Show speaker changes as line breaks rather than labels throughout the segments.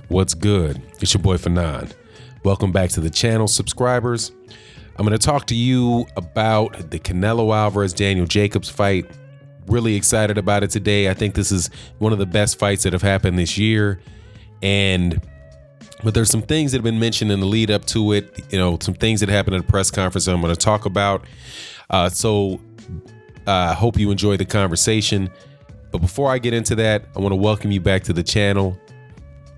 What's good? It's your boy Fannon. Welcome back to the channel, subscribers. I'm going to talk to you about the Canelo Alvarez Daniel Jacobs fight. Really excited about it today. I think this is one of the best fights that have happened this year. But there's some things that have been mentioned in the lead up to it, some things that happened at the press conference that I'm going to talk about. So I hope you enjoy the conversation. But before I get into that, I want to welcome you back to the channel.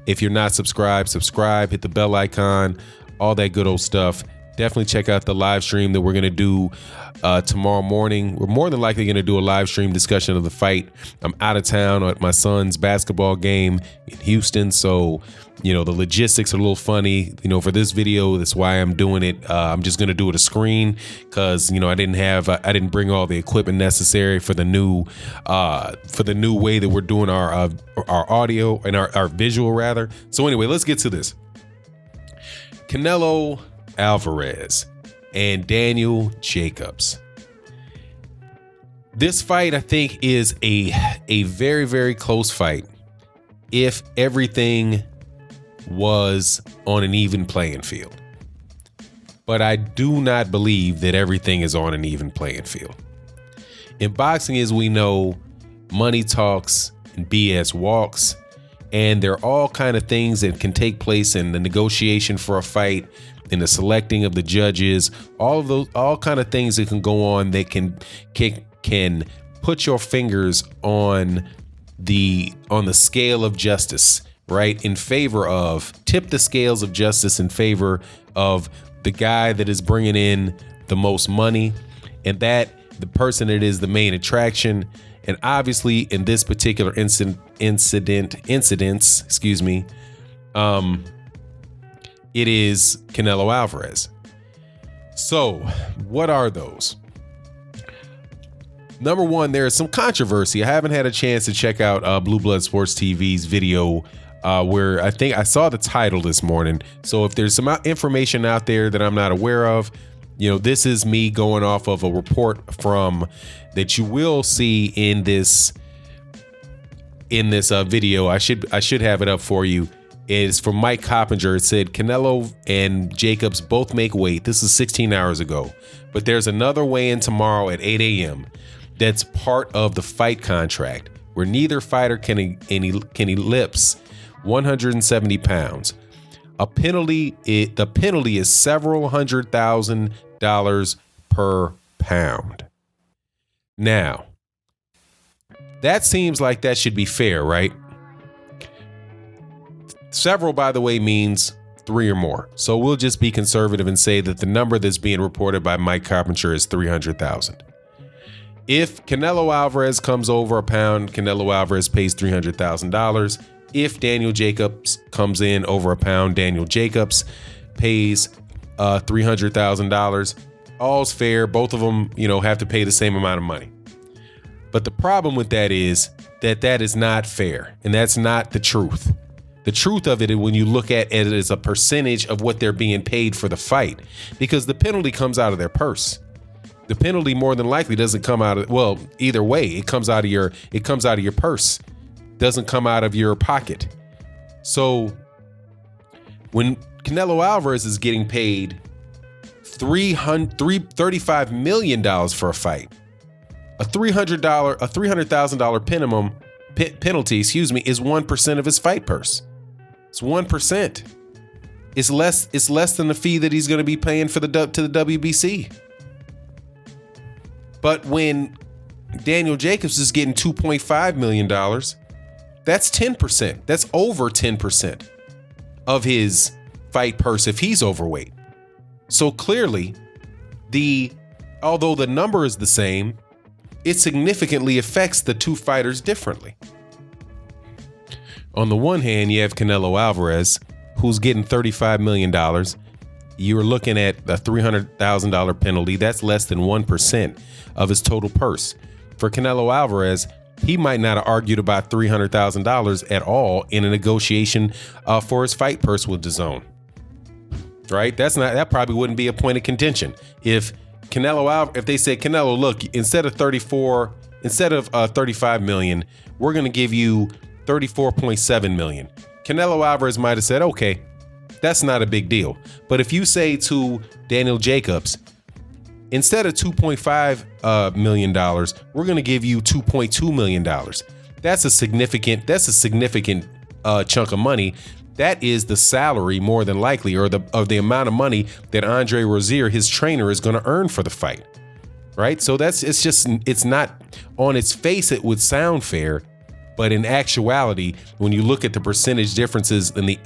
If you're not subscribed, subscribe, hit the bell icon, all that good old stuff. Definitely check out the live stream that we're going to do tomorrow morning. We're more than likely going to do a live stream discussion of the fight. I'm out of town at my son's basketball game in Houston, so the logistics are a little funny. For this video, that's why I'm doing it. I'm just going to do it a screen because I didn't bring all the equipment necessary for the new way that we're doing our audio and our visual rather. So anyway, let's get to this. Canelo Alvarez and Daniel Jacobs. This fight, I think, is a very, very close fight if everything was on an even playing field. But I do not believe that everything is on an even playing field. In boxing, as we know, money talks and BS walks, and there are all kind of things that can take place in the negotiation for a fight, in the selecting of the judges, all kind of things that can go on that can put your fingers on the scale of justice, right? Tip the scales of justice in favor of the guy that is bringing in the most money, and that the person that is the main attraction. And obviously in this particular incidents, it is Canelo Alvarez. So what are those? Number one, there is some controversy. I haven't had a chance to check out Blue Blood Sports TV's video where I think I saw the title this morning. So if there's some information out there that I'm not aware of, this is me going off of a report that you will see in this video. I should have it up for you. It's from Mike Coppinger. It said Canelo and Jacobs both make weight. This is 16 hours ago. But there's another weigh-in tomorrow at 8 a.m. that's part of the fight contract where neither fighter can ellipse 170 pounds. The penalty is several $100,000 per pound. Now, that seems like that should be fair, right? Several, by the way, means 3 or more. So we'll just be conservative and say that the number that's being reported by Mike Coppinger is 300,000. If Canelo Alvarez comes over a pound, Canelo Alvarez pays $300,000. If Daniel Jacobs comes in over a pound, Daniel Jacobs pays $300,000. All's fair. Both of them, have to pay the same amount of money. But the problem with that is that is not fair, and that's not the truth. The truth of it is when you look at it as a percentage of what they're being paid for the fight, because the penalty comes out of their purse. The penalty more than likely doesn't come out of, well, either way, it comes out of your purse. Doesn't come out of your pocket. So when Canelo Alvarez is getting paid $35 million for a fight, a $300,000 penalty, is 1% of his fight purse. It's 1%. It's less than the fee that he's going to be paying to the WBC. But when Daniel Jacobs is getting $2.5 million, that's 10%. That's over 10% of his fight purse if he's overweight. So clearly, although the number is the same, it significantly affects the two fighters differently. On the one hand, you have Canelo Alvarez, who's getting $35 million. You're looking at a $300,000 penalty. That's less than 1% of his total purse. For Canelo Alvarez, he might not have argued about $300,000 at all in a negotiation for his fight purse with DAZN. Right? That probably wouldn't be a point of contention. If they said, Canelo, look, instead of 35 million, we're going to give you 34.7 million. Canelo Alvarez might have said, okay, that's not a big deal. But if you say to Daniel Jacobs, instead of $2.5 million, we're going to give you $2.2 million. That's a significant chunk of money. That is the salary, more than likely, or the amount of money that Andre Rozier, his trainer, is going to earn for the fight. Right? So it's not, on its face, it would sound fair, but in actuality, when you look at the percentage differences in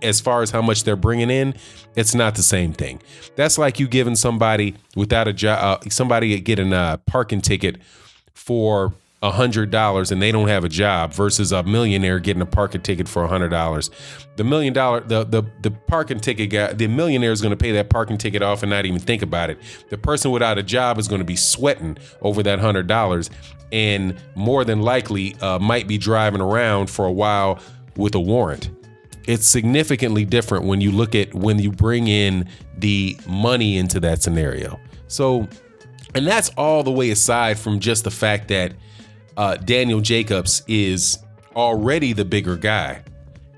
as far as how much they're bringing in, it's not the same thing. That's like you giving somebody without a job, somebody getting a parking ticket for $100 and they don't have a job, versus a millionaire getting a parking ticket for $100. The parking ticket guy, the millionaire is going to pay that parking ticket off and not even think about it. The person without a job is going to be sweating over that $100, and more than likely might be driving around for a while with a warrant. It's significantly different when you bring in the money into that scenario. So, and that's all the way aside from just the fact that Daniel Jacobs is already the bigger guy,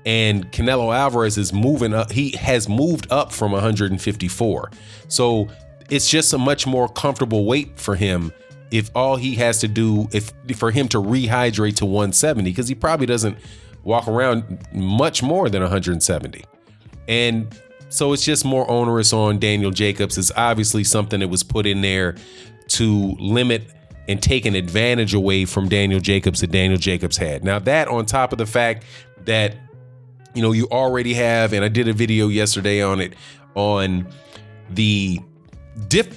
and Canelo Alvarez is moving up. He has moved up from 154. So it's just a much more comfortable weight for him if all he has to do, for him to rehydrate to 170, because he probably doesn't walk around much more than 170. And so it's just more onerous on Daniel Jacobs. It's obviously something that was put in there to limit and take an advantage away from Daniel Jacobs that Daniel Jacobs had. Now, that on top of the fact that, you already have, and I did a video yesterday on it, on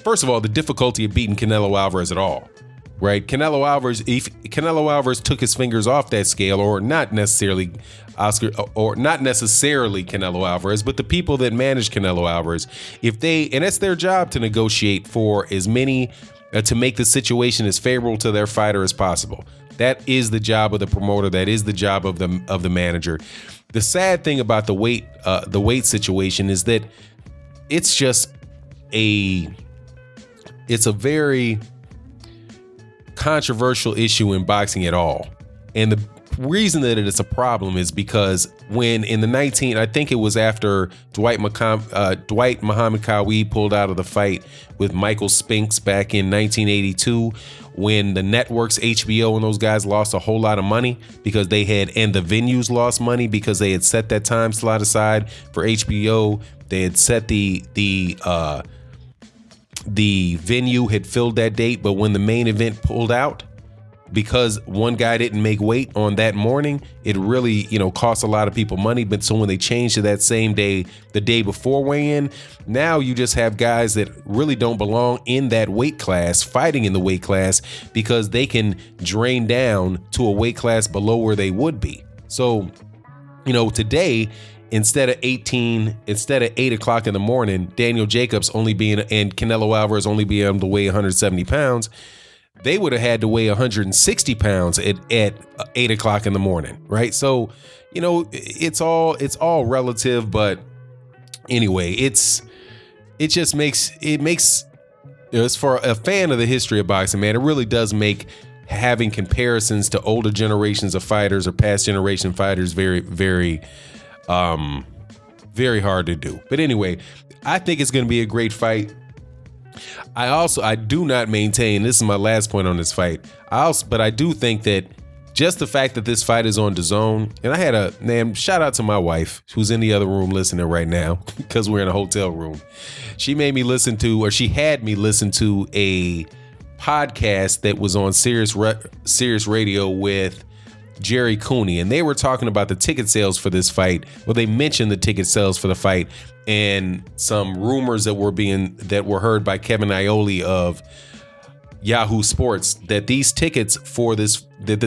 first of all, the difficulty of beating Canelo Alvarez at all, right? Canelo Alvarez took his fingers off that scale, or not necessarily Canelo Alvarez, but the people that manage Canelo Alvarez, and it's their job to negotiate for as many, to make the situation as favorable to their fighter as possible. That is the job of the promoter. That is the job of the manager. The sad thing about the weight situation is that it's a very controversial issue in boxing at all. And the reason that it is a problem is because when I think it was after Dwight Muhammad Qawi pulled out of the fight with Michael Spinks back in 1982, when the networks, HBO and those guys, lost a whole lot of money because and the venues lost money because they had set that time slot aside for HBO. They had set the venue had filled that date, but when the main event pulled out, because one guy didn't make weight on that morning, it really, cost a lot of people money. But so when they changed to that same day, the day before weigh-in, now you just have guys that really don't belong in that weight class fighting in the weight class because they can drain down to a weight class below where they would be. So, today, instead of 8 o'clock in the morning, Daniel Jacobs and Canelo Alvarez only being able to weigh 170 pounds, they would have had to weigh 160 pounds at 8 o'clock in the morning, right? So, it's all relative, but anyway, it makes as for a fan of the history of boxing, man, it really does make having comparisons to older generations of fighters or past generation fighters very, very, very hard to do. But anyway, I think it's going to be a great fight. I do not maintain, this is my last point on this fight, but I do think that just the fact that this fight is on DAZN, and I had shout out to my wife who's in the other room listening right now because we're in a hotel room. She had me listen to a podcast that was on Sirius Radio with Jerry Cooney, and they were talking about the ticket sales for this fight. Well, they mentioned the ticket sales for the fight and some rumors that were heard by Kevin Iole of Yahoo Sports that the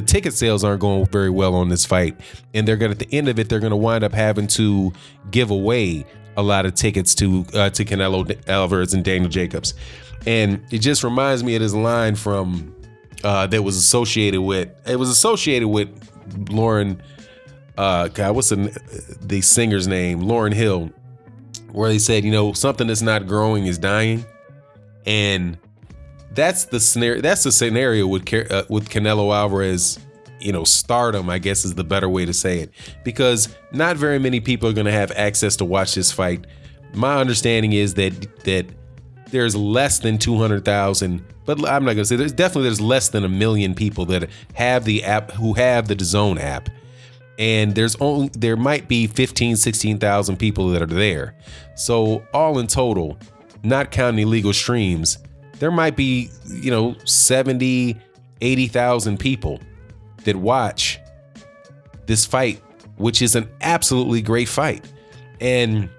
ticket sales aren't going very well on this fight, and at the end of it, they're going to wind up having to give away a lot of tickets to Canelo Alvarez and Daniel Jacobs. And it just reminds me of this line from that was associated with Lauren, what's the singer's name? Lauryn Hill, where they said, something that's not growing is dying. And that's the scenario with Canelo Alvarez stardom, I guess is the better way to say it, because not very many people are going to have access to watch this fight. My understanding is that there's less than 200,000, but I'm not going to say there's less than 1 million people that have the app, who have the DAZN app. And there might be 15, 16,000 people that are there. So all in total, not counting illegal streams, there might be, 70, 80,000 people that watch this fight, which is an absolutely great fight. And,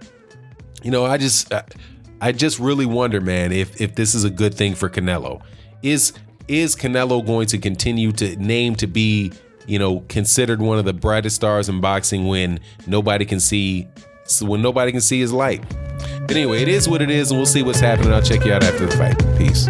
I just really wonder, man, if this is a good thing for Canelo. Is Canelo going to continue to be, considered one of the brightest stars in boxing when nobody can see his light? But anyway, it is what it is, and we'll see what's happening. I'll check you out after the fight. Peace.